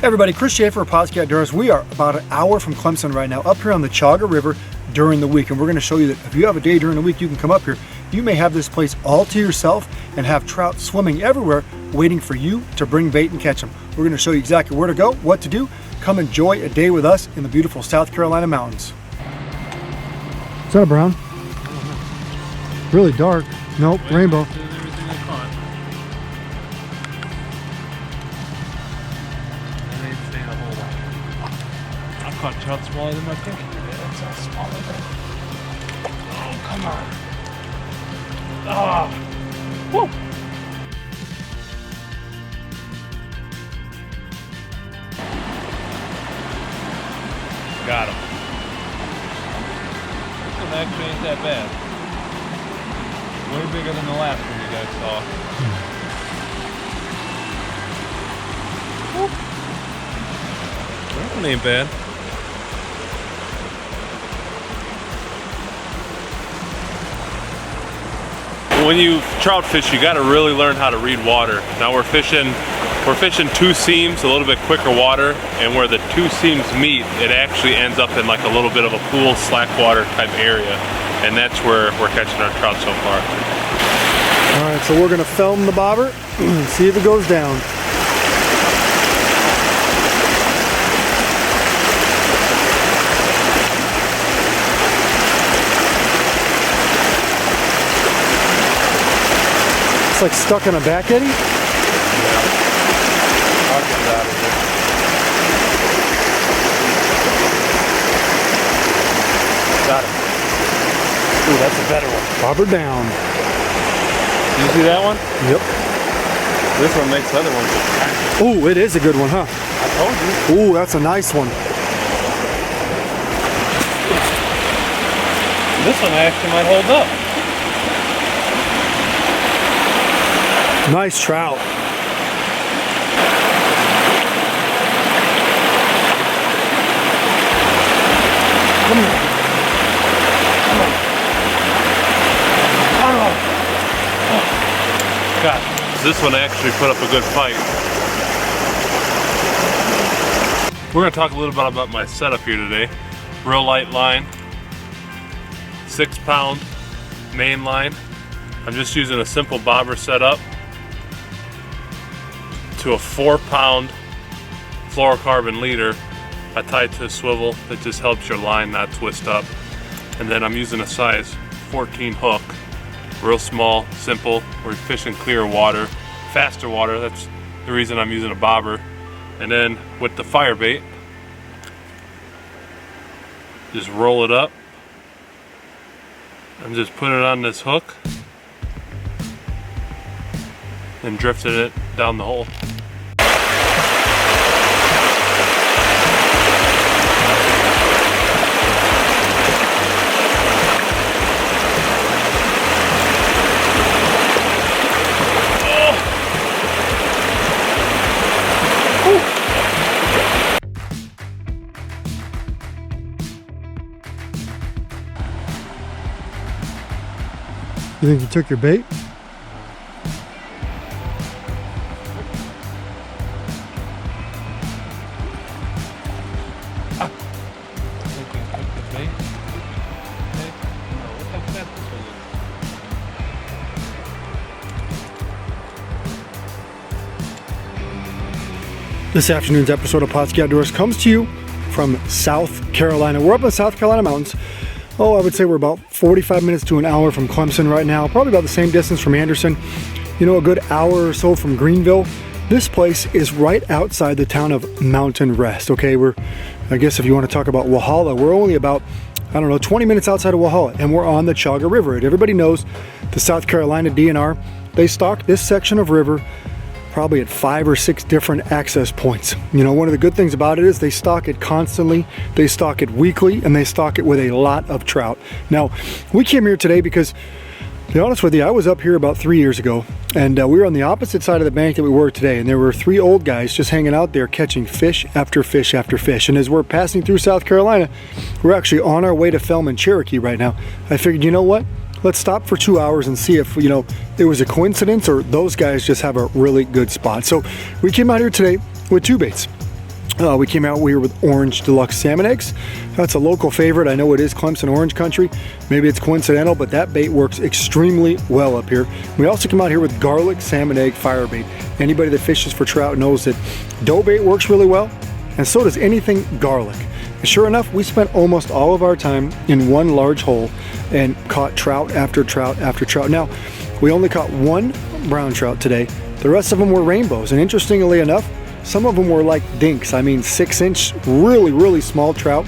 Everybody, Chris Schaefer of Pautzke Outdoors. We are about an hour from Clemson right now, up here on the Chauga River during the week. And we're going to show you that if you have a day during the week, you can come up here. You may have this place all to yourself and have trout swimming everywhere, waiting for you to bring bait and catch them. We're going to show you exactly where to go, what to do. Come enjoy a day with us in the beautiful South Carolina mountains. Is that a brown? Really dark. Nope, rainbow. Caught trout smaller than my fish. Yeah, that's all smaller than. Oh, come on. Ah. Woo. Got him. This one actually ain't that bad. Way bigger than the last one you guys saw. That one ain't bad. When you trout fish, you got to really learn how to read water. Now we're fishing two seams, a little bit quicker water, and where the two seams meet, it actually ends up in like a little bit of a pool, slack water type area, and that's where we're catching our trout so far. All right, so we're gonna film the bobber, see if it goes down. It's like stuck in a back eddy? Yeah. I'll get it out of here. Got it. Ooh, that's a better one. Bobber down. You see that one? Yep. This one makes the other one good. Ooh, it is a good one, huh? I told you. Ooh, that's a nice one. This one actually might hold up. Nice trout. Come on. Come on. God, this one actually put up a good fight. We're going to talk a little bit about my setup here today. Real light line, 6-pound main line. I'm just using a simple bobber setup to a 4-pound fluorocarbon leader. I tie it to a swivel that just helps your line not twist up. And then I'm using a size 14 hook, real small, simple. We're fishing clear water, faster water. That's the reason I'm using a bobber. And then with the fire bait, just roll it up. I'm just putting it on this hook and drifting it down the hole. You think you took your bait? This afternoon's episode of Pautzke Outdoors comes to you from South Carolina. We're up in the South Carolina mountains. Oh, I would say we're about 45 minutes to an hour from Clemson right now. Probably about the same distance from Anderson. You know, a good hour or so from Greenville. This place is right outside the town of Mountain Rest. Okay, I guess if you want to talk about Walhalla, we're only about, I don't know, 20 minutes outside of Walhalla, and we're on the Chauga River. And everybody knows the South Carolina DNR, they stock this section of river probably at 5 or 6 different access points. You know, one of the good things about it is they stock it constantly, they stock it weekly, and they stock it with a lot of trout. Now, we came here today because, to be honest with you, I was up here about 3 years ago, and we were on the opposite side of the bank that we were today, and there were 3 old guys just hanging out there catching fish after fish after fish. And as we're passing through South Carolina, we're actually on our way to film in Cherokee right now. I figured, you know what? Let's stop for 2 hours and see if, you know, it was a coincidence or those guys just have a really good spot. So we came out here today with 2 baits. We came out here with orange deluxe salmon eggs. That's a local favorite. I know it is Clemson orange country. Maybe it's coincidental, but that bait works extremely well up here. We also come out here with garlic salmon egg fire bait. Anybody that fishes for trout knows that dough bait works really well, and so does anything garlic. And sure enough, we spent almost all of our time in one large hole and caught trout after trout after trout. Now, we only caught one brown trout today. The rest of them were rainbows, and interestingly enough, some of them were like dinks. I mean, 6-inch, really small trout.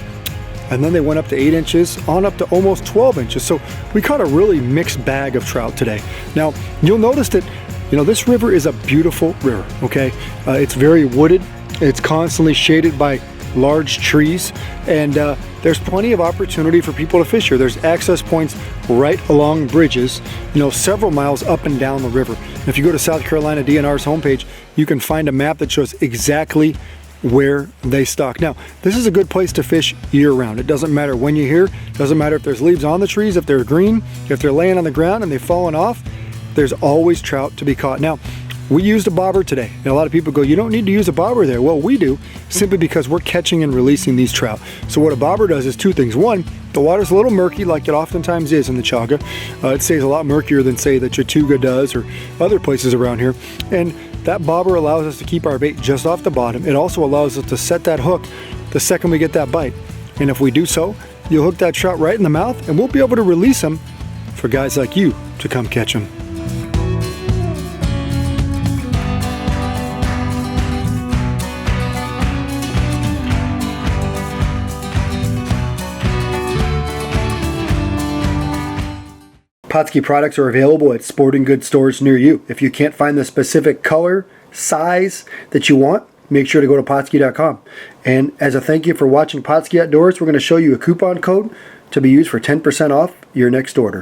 And then they went up to 8 inches, on up to almost 12 inches. So we caught a really mixed bag of trout today. Now, you'll notice that, this river is a beautiful river, okay? It's very wooded. It's constantly shaded by large trees, and there's plenty of opportunity for people to fish here. There's access points right along bridges, several miles up and down the river. And if you go to South Carolina DNR's homepage, you can find a map that shows exactly where they stock. Now, this is a good place to fish year-round. It doesn't matter when you're here. It doesn't matter if there's leaves on the trees, if they're green, if they're laying on the ground and they've fallen off. There's always trout to be caught. Now, we used a bobber today, and a lot of people go, you don't need to use a bobber there. Well, we do, simply because we're catching and releasing these trout. So what a bobber does is two things. One, the water's a little murky, like it oftentimes is in the Chauga. It stays a lot murkier than, say, the Chauga does or other places around here. And that bobber allows us to keep our bait just off the bottom. It also allows us to set that hook the second we get that bite. And if we do so, you'll hook that trout right in the mouth, and we'll be able to release them for guys like you to come catch them. Pautzke products are available at sporting goods stores near you. If you can't find the specific color, size that you want, make sure to go to Pautzke.com. And as a thank you for watching Pautzke Outdoors, we're going to show you a coupon code to be used for 10% off your next order.